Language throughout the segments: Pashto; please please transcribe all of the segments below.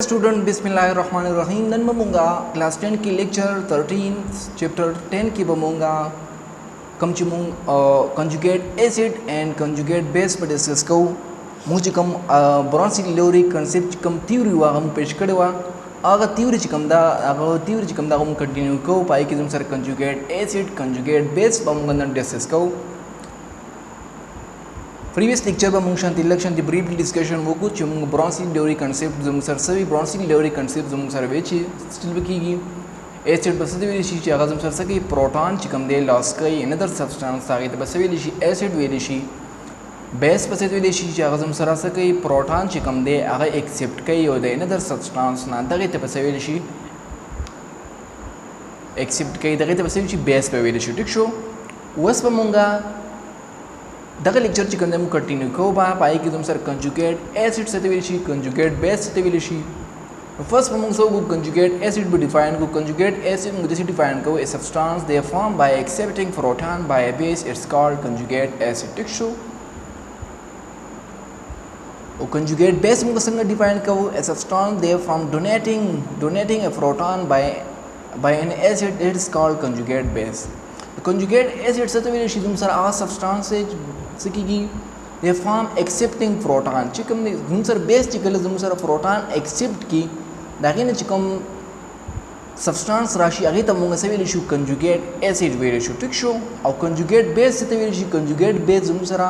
स्टूडेंट बिस्मिल्लाहिर्रहमानिर्रहीम नन बमूंगा क्लास 10 की लेक्चर 13 चैप्टर 10 की बमूंगा कम चिमूंग conjugate acid and conjugate base पर डिस्कस को मुझे कम ब्रॉन्सी लोरी कंसेप्ट कम थ्योरी हुआ हम पेश करेवा आगा थ्योरी चिकम दा हम कंटिन्यू को पाई कि तुम sir conjugate acid conjugate base बमूंगा डिस्कस को प्रीवियस लेक्चर में मुंग इलेक्शन दी ब्रीफ डिस्कशन वो कुछ मुंग ब्रॉन्सी लोरी कंसेप्ट जो सर सभी ब्रॉन्सी लोरी कंसेप्ट जो सर वेची स्टिल की एसिड बस वेलिशी ची आगाज सर सकी प्रोटॉन चिकम दे लॉस कई अनदर सब्सटेंस आगे बस वेलिशी एसिड वेलिशी बेस बस वेलिशी ची आगाज सर सकी प्रोटॉन चिकम दे आगा एक्सेप्ट कई और दे अनदर सब्सटेंस ना दगे बस वेलिशी एक्सेप्ट कई दगे बस वेलिशी बेस पे वेलिशी ठीक शो वस पमूंगा दगा लेक्चर चिकन दे कंटिन्यू को पाई कि तुम सर कंजुगेट एसिड से वेलिशी कंजुगेट बेस से वेलिशी फर्स्ट पमूंग सो को कंजुगेट एसिड भी डिफाइन को कंजुगेट एसिड मुझे डिफाइन को a substance they form by accepting proton by a base it's called conjugate acid ठीक शो ओ कंजुगेट बेस मुझे संग डिफाइन को a substance they from donating a proton by an acid it's called conjugate base conjugate acid से वेलिशी तुम सर आ सब्सटेंस से की दे फॉर्म एक्सेप्टिंग प्रोटॉन चिकम तुम सर बेस चिकल तुम सर प्रोटॉन एक्सेप्ट की दागिने चिकम सब्सटेंस राशि आगे तब मुंगा से वेलिशु कंजुगेट एसिड वेलिशु ठीक शो और कंजुगेट बेस से वेलिशु कंजुगेट बेस तुम सर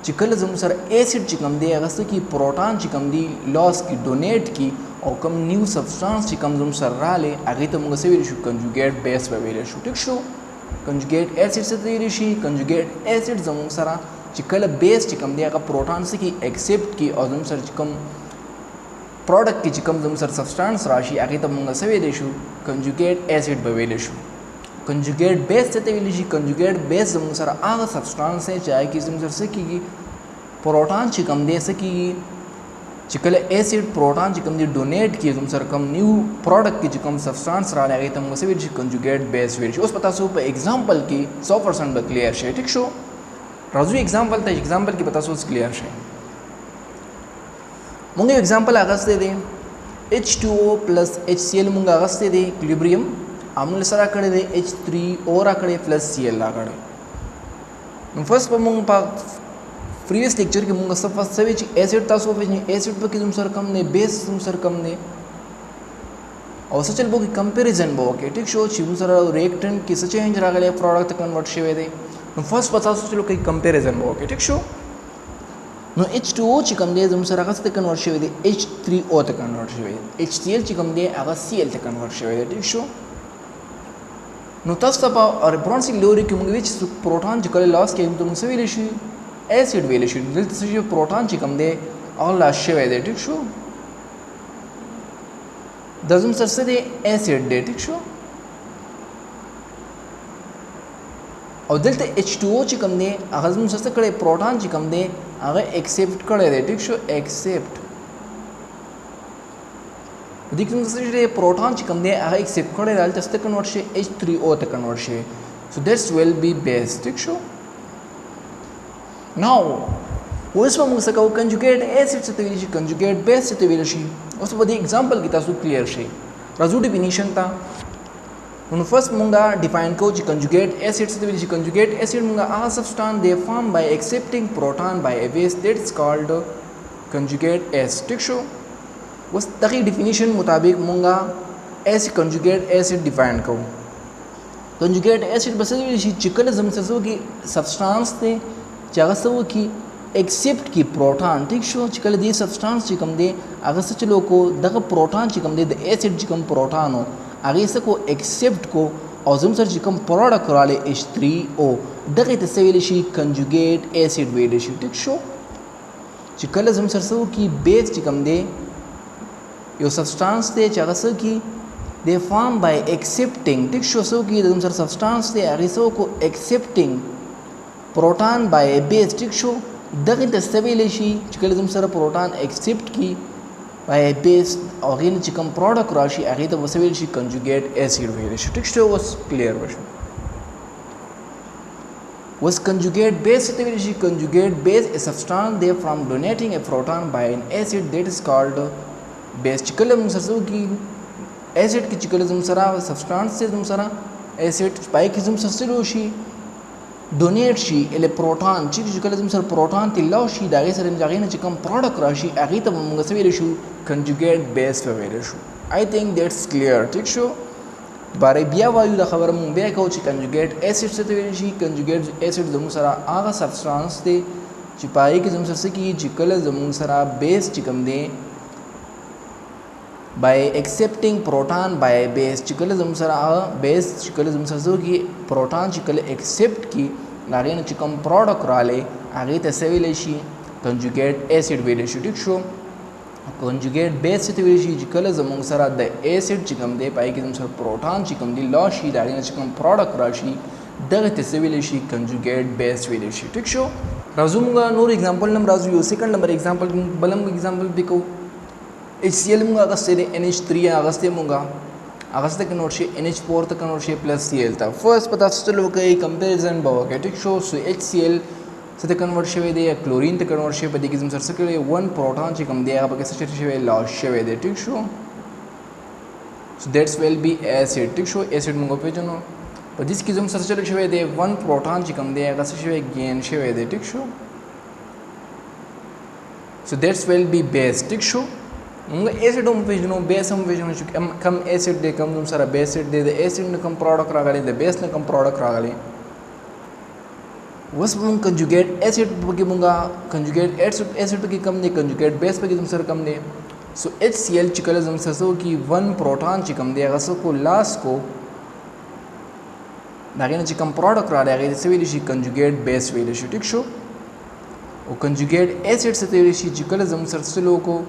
चिकल तुम सर एसिड चिकम दे अगस्त की प्रोटॉन चिकम दी लॉस की डोनेट की और कम न्यू सब्सटेंस चिकम तुम सर राले आगे तब मुंगा से वेलिशु कंजुगेट बेस पे वेलिशु ठीक शो कंजुगेट एसिड से वेलिशी कंजुगेट एसिड जमुंग सरा चिकल बेस चिकम दिया का प्रोटॉन से की एक्सेप्ट की और तुम सर चिकम प्रोडक्ट की चिकम तुम सर सब्सटेंस राशि आगे तब मुंगा से वेलिशु कंजुगेट एसिड पे वेलिशु कंजुगेट बेस से वेलिशी कंजुगेट बेस जमुंग सरा आगा सब्सटेंस से चाहे कि तुम सर से की प्रोटॉन चिकम दे से की चिकल एसिड प्रोटॉन चिकम दी डोनेट की तुम सर कम न्यू प्रोडक्ट की चिकम सब्सटेंस राले आगे तब मुंगा से वेलिशी कंजुगेट बेस वेलिशु उस पता सो पे एग्जांपल की 100% पे क्लियर है ठीक शो राजू एग्जांपल की बता सो क्लियर है मुंगे एग्जांपल आगस दे H2O प्लस HCl मुंगा आगस दे इक्विलिब्रियम आमुल सर आकड़े दे H3 और आकड़े प्लस Cl आकड़े फर्स्ट पर मुंग पा प्रीवियस लेक्चर के मुंगा सब फर्स्ट सभी एसिड ता सो एसिड पर की तुम सर कम ने बेस तुम सर कम ने और सचल बो की कंपैरिजन बो के ठीक शो चिम सर रिएक्टेंट की सचे चेंज रागले प्रोडक्ट कन्वर्ट शेवे दे फर्स्ट बता सो चलो कई कंपैरिजन बो के ठीक शो नो H2O चिकम दे तुम सर आगा से कन्वर्ट शेवे दे H3O ते कन्वर्ट शेवे दे HCl चिकम दे आगा Cl ते कन्वर्ट शेवे दे ठीक शो नो तस्ता और ब्रॉन्सी लोरी की मुंगे विच प्रोटॉन चिकल लॉस के तुम से वेलिशी एसिड वेलिशी दिल से प्रोटॉन चिकम दे और लाश शेवे दे ठीक शो दजुम सर से दे एसिड दे ठीक शो और दिलते H2O चिकम दे आगजम सर से कड़े प्रोटॉन चिकम दे आगे एक्सेप्ट करे दे ठीक शो एक्सेप्ट दिखने से प्रोटॉन चिकम दे आगे एक्सेप्ट करे दाल तस्ते कन्वर्ट शे H3O ते कन्वर्ट शे so that's will be base ठीक शो नाउ उस पर मुझसे कहो कंजुगेट एसिड से वेलिशी कंजुगेट बेस से वेलिशी उस पर एग्जांपल की तासु क्लियर शे राजू डिफिनीशन था उन फर्स्ट मुंगा डिफाइन को कंजुगेट एसिड से वेलिशी कंजुगेट एसिड मुंगा आ substance they form by accepting proton by a base that's called conjugate acid ठीक शो उस तकी डिफिनीशन मुताबिक मुंगा ऐसे कंजुगेट एसिड डिफाइन को कंजुगेट एसिड बस वेलिशी चिकल जम से की सब्सटेंस दे जगह से वो की एक्सेप्ट की प्रोटॉन ठीक शो चिकल दी सब्सटेंस चिकम दे अगर से चलो को दग प्रोटॉन चिकम दे एसिड चिकम प्रोटॉन हो आगे से को एक्सेप्ट को और जम सर चिकम प्रोडक्ट कराले H3O दगे तसे वेलिशी कंजुगेट एसिड वेलिशी ठीक शो चिकल जम सर से की बेस चिकम दे यो सब्सटेंस दे जगह से की दे फॉर्म बाय एक्सेप्टिंग ठीक शो सो की जम सर सब्सटेंस दे आगे से को accepting proton by a base ठीक शो दगे तसे वेलिशी चिकल जम सर प्रोटॉन एक्सेप्ट की बाय a base और इन चिकम प्रोडक्ट राशि आगे तो वसे वेलिशी कंजुगेट एसिड वेलिशी ठीक शो was clear version was conjugate base से वेलिशी conjugate base a substance they from donating a proton by an acid that is called بیس چې کله موږ سره کی ایسډ کې چې کله زموږ سره سبسټانس ته زموږ سره ایسډ پای کې زموږ سره شي ډونیټ شي ال پروټون چې کله زموږ سره پروټون ته لاو شي دا غي سره هغه نه چې کوم پروډکټ راشي هغه ته موږ څه ویل شو کنجوګیټ بیس په ویل شو آی تھنک دیټس کلیر ټیک شو باره بیا وایو دا خبره مونږ بیا کوو چې کنجوګیټ ایسډ څه ته ویل شي کنجوګیټ ایسډ زموږ سره هغه سبسټانس دی چې پای کې زموږ سره کی چې کله زموږ سره بیس چې کوم دی by accepting proton by base چې کله زموږ سره بیس چې کله زموږ سره کی پروټون چې کله ایکسپټ کی هغه نه چې کوم پروډکټ رااله هغه ته څه ویل شي کنجوګیټ ایسډ ویل شي ټیک شو کنجوګیټ بیس ته ویل شي چې کله زموږ سره د ایسډ چې کوم دی پای کې زموږ سره پروټون چې کوم دی لا شي دا نه چې کوم پروډکټ راشي دغه ته څه ویل شي کنجوګیټ بیس ویل شي ټیک شو راځو موږ نور اگزامپل نمبر راځو یو سیکنډ نمبر اگزامپل بلم اگزامپل وکړو HCl مونږ اغسته دی NH3 اغسته مونږه اغسته کنورټ شي NH4 ته کنورټ شي پلس Cl ته فرست پتا ستلو کوي کمپیریزن به وکړي ټیک شو سو HCl څه ته کنورټ شوی دی کلورین ته کنورټ شوی په دې کې زم سره کړي 1 پروټون چې کوم دی هغه په کې څه شوی لاس شوی دی ټیک شو سو دیټس ویل بی ایسډ ټیک شو ایسډ مونږ په جنو په دې کې زم سره چل شوی دی 1 پروټون چې کوم دی هغه څه شوی گین شوی دی ټیک شو سو دیټس ویل بی بیس ټیک شو موږ ایسډ هم پیژنو بیس هم پیژنو چې کم ایسډ دی کم زم سره بیس دی د ایسډ نه کم پروډکټ راغلی د بیس نه کم پروډکټ راغلی اوس موږ کنجوګیټ ایسډ پکې موږ کنجوګیټ ایسډ پکې کم دی کنجوګیټ بیس پکې زم سره کم دی سو HCl چې کله زم سره کی 1 پروټون چې کم دی هغه سو کو لاس کو دا غینه چې کم پروډکټ راغلی هغه څه ویل شي کنجوګیټ بیس ویل شي ټیک شو او کنجوګیټ ایسډ څه ویل شي چې کله زم سره سلو کو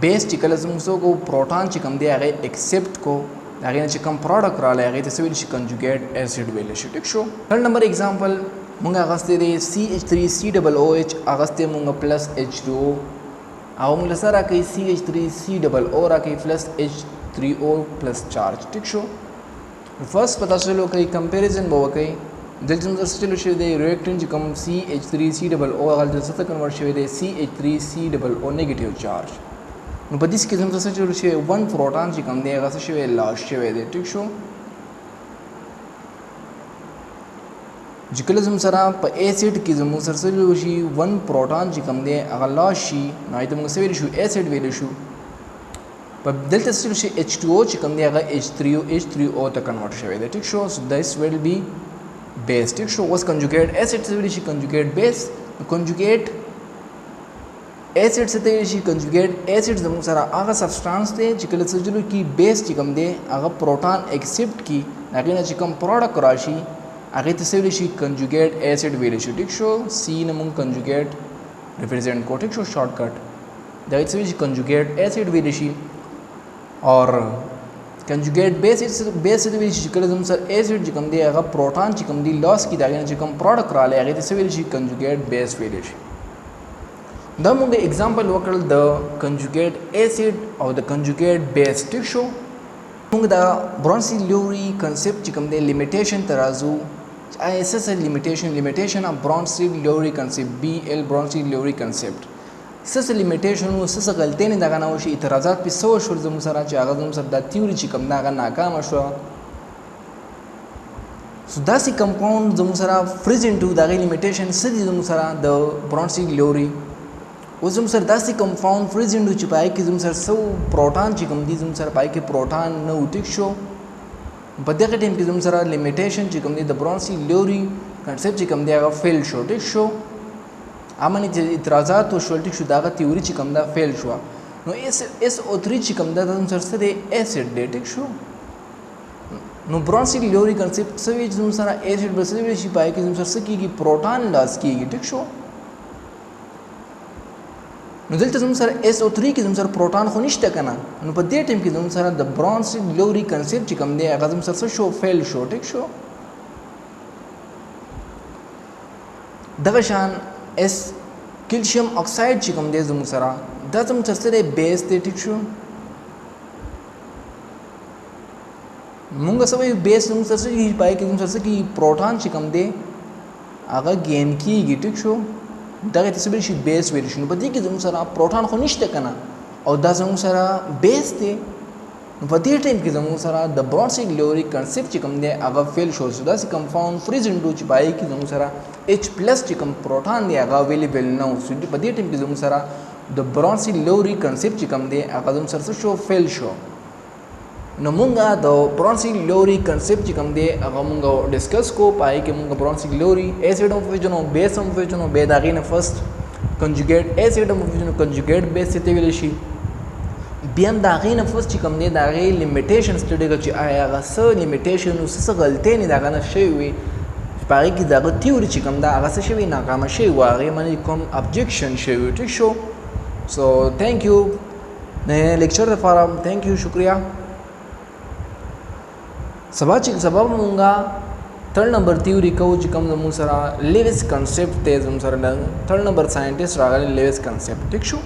بیس چې کله زموږ کو پروټون چې کوم دی هغه ایکسپټ کو هغه چې کوم پروډکټ رااله هغه ته ویل شي کنجوګیټ ایسډ ویل شي ټیک شو ثرډ نمبر اگزامپل موږ هغه دی CH3COOH هغه موږ پلس H2O او موږ سره کوي CH3COO راکوي پلس H3O پلس چارج ټیک شو فرست پتا چلو کوي کمپیریزن به وکړي دلته موږ سره چلو شوی دی ریاکټنټ چې کوم CH3COO هغه د څه کنورټ شوی دی CH3COO نیگیټیو چارج نو په دې کې زموږ څه جوړ شي 1 پروټون چې کوم دی هغه څه شوی لاس شوی دی ټیک شو چې کله زموږ سره په ایسډ کې زموږ سره جوړ شي 1 پروټون چې کوم دی هغه لاس شي نو ایته موږ څه ویل شو ایسډ ویل شو په دلته څه شي H2O چې کوم دی هغه H3O ته کنورټ شوی دی ټیک شو سو دس ویل بی بیس ټیک شو اوس کنجوګیټ ایسډ څه ویل شي کنجوګیټ بیس کنجوګیټ ایسډ څه ته شي کنجوګیټ ایسډ زموږ سره هغه سبسټانس دی چې کله څه جوړ کی بیس چې کوم دی هغه پروټون ایکسپټ کی هغه نه چې کوم پروډکټ راشي هغه ته څه ویل شي کنجوګیټ ایسډ ویل شي ټیک شو سی نه موږ کنجوګیټ ریپرزینټ کو ټیک شو شارټ کټ دا څه ویل شي کنجوګیټ ایسډ ویل شي اور کنجوګیټ بیس څه ویل شي چې کله زموږ سره ایسډ چې کوم دی هغه پروټون چې کوم دی لاس کی دا نه چې کوم پروډکټ رااله هغه ته څه ویل شي کنجوګیټ بیس ویل شي دا موږ اگزامپل وکړل د کنجوګیټ ایسډ او د کنجوګیټ بیس ټیک شو موږ دا برونسي-لیوري کنسپټ چې کوم دی لیمیټیشن ته راځو څه لیمیټیشن اف برونسي-لیوري کنسپټ BL برونسي-لیوري کنسپټ څه لیمیټیشن او څه غلطۍ نه دغه نه وشي اعتراضات په سو شو زموږ سره چې هغه زموږ سره د تیوري چې کوم دا ناکام شو سو داسې کمپاوند زموږ سره پریزنټ وو دغه لیمیټیشن څه دي زموږ سره د برونسي-لیوري اوس زموږ سره داسې کمپاوند پریزنټ وو چې پای کې زموږ سره سو پروټون چې کوم دي زموږ سره پای کې پروټون نه و ټیک شو په دغه ټایم کې زموږ سره لیمیټیشن چې کوم دی د برونسي-لیوري کنسپټ چې کوم دی هغه فیل شو ټیک شو امنه چې اعتراضات وشول ټیک شو دغه تیوري چې کوم دا فیل شو نو SO3 چې کوم دا زموږ سره دی ایسډ دی ټیک شو نو برونسي-لیوري کنسپټ څه وی زموږ سره ایسډ بسوي شي پای کې زموږ سره کیږي پروټون لاس کیږي ټیک شو نو دلته زموږ سره SO3 کې زموږ سره پروټون خو نشته کنه نو په دې ټیم کې زموږ سره د برونسي-لیوري کنسپټ چې کوم دی هغه زموږ سره شو فیل شو ټیک شو دغه شان کیلشیم اکساید چې کوم دی زموږ سره دا زموږ سره بیس دی ټیک شو مونږ سوي بیس زموږ سره کې پای کې زموږ سره کې پروټون چې کوم دی هغه گین کیږي ټیک شو دغه څه ویل شي بیس ویل شي نو په دې کې زموږ سره پروټون خو نشته کنه او دا زموږ سره بیس دی. نو په دې ټایم کې زموږ سره د برونسیګلوري کنسپټ چې کوم دی هغه فیل شو. سو داسې کمپاوند فریزنټ و چې پای کې زموږ سره H+ چې کوم پروټون دی هغه اویلیبل نه و. سو په دې ټایم کې زموږ سره د برونسیګلوري کنسپټ چې کوم دی هغه زموږ سره شو فیل شو. نو مونږه د برونسیګلوري کنسپټ چې کوم دی هغه مونږ ډسکس کو. پای کې مونږ برونسیګلوري ایسډ اف ویژن او بیس اف ویژن او به دا غینه فرست کنجوګیټ ایسډ اف ویژن کنجوګیټ بیس ته ویل شي. بیا هم د هغې نه فرست چې کوم دی د هغې لیمیټیشن سټډي کړه چې آیا هغه څه لیمیټیشن او څه غلطۍ نه د هغه نه شوې وي په هغې کې د هغه تیوري چې کوم ده هغه څه شوي ناکامه شوې وه هغې باندې کوم ابجکشن شوی وي. ټیک شو. سو تھینک یو د لیکچر لپاره تھینک یو شکریه. سبا مونږه تھرډ نمبر تیوري کوو چې کوم زموږ سره لیویس کنسپټ دی. زموږ سره تھرډ نمبر ساینټسټ راغلی لیویس کنسپټ. ټیک شو.